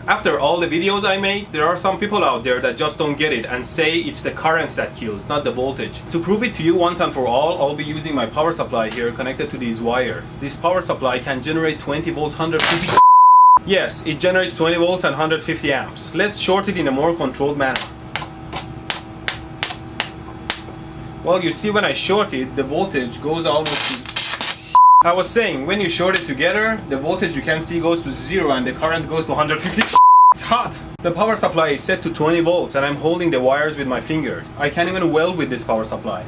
After all the videos I made, there are some people out there that just don't get it and say it's the current that kills, not the voltage. To prove it to you once and for all, I'll be using my power supply here connected to these wires. This power supply can generate 20 volts, 150... Yes, it generates 20 volts and 150 amps. Let's short it in a more controlled manner. Well, you see, when I short it, the voltage goes almost to... I was saying, when you short it together, the voltage you can see goes to 0 and the current goes to 150. It's hot! The power supply is set to 20 volts and I'm holding the wires with my fingers. I can't even weld with this power supply.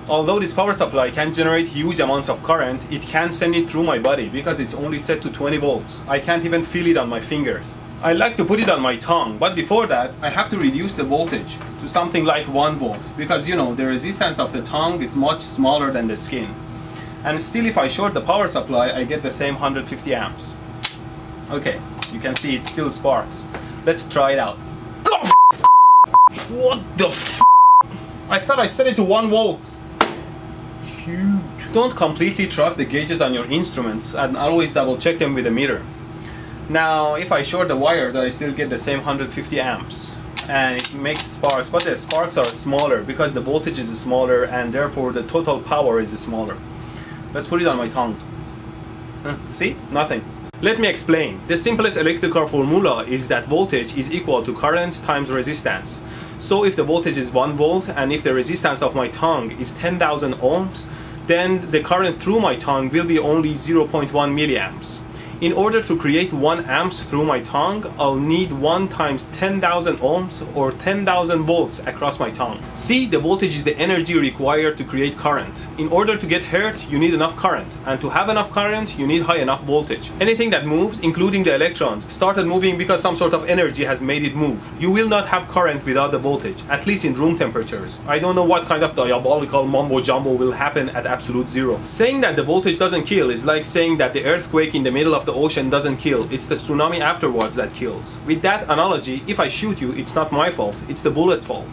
Although this power supply can generate huge amounts of current, it can't send it through my body because it's only set to 20 volts. I can't even feel it on my fingers. I like to put it on my tongue, but before that I have to reduce the voltage to something like 1 volt because, you know, the resistance of the tongue is much smaller than the skin. And still, if I short the power supply, I get the same 150 amps. Okay, you can see it still sparks. Let's try it out. What the f? I thought I set it to 1 volt. Huge. Don't completely trust the gauges on your instruments and always double check them with a meter. Now, if I short the wires, I still get the same 150 amps. And it makes sparks, but the sparks are smaller because the voltage is smaller and therefore the total power is smaller. Let's put it on my tongue. See? Nothing. Let me explain. The simplest electrical formula is that voltage is equal to current times resistance. So if the voltage is 1 volt and if the resistance of my tongue is 10,000 ohms, then the current through my tongue will be only 0.1 milliamps. In order to create 1 amps through my tongue, I'll need 1 times 10,000 ohms or 10,000 volts across my tongue. See, the voltage is the energy required to create current. In order to get hurt, you need enough current. And to have enough current, you need high enough voltage. Anything that moves, including the electrons, started moving because some sort of energy has made it move. You will not have current without the voltage, at least in room temperatures. I don't know what kind of diabolical mumbo jumbo will happen at absolute zero. Saying that the voltage doesn't kill is like saying that the earthquake in the middle of the ocean doesn't kill, it's the tsunami afterwards that kills. With that analogy, if I shoot you, it's not my fault, it's the bullet's fault.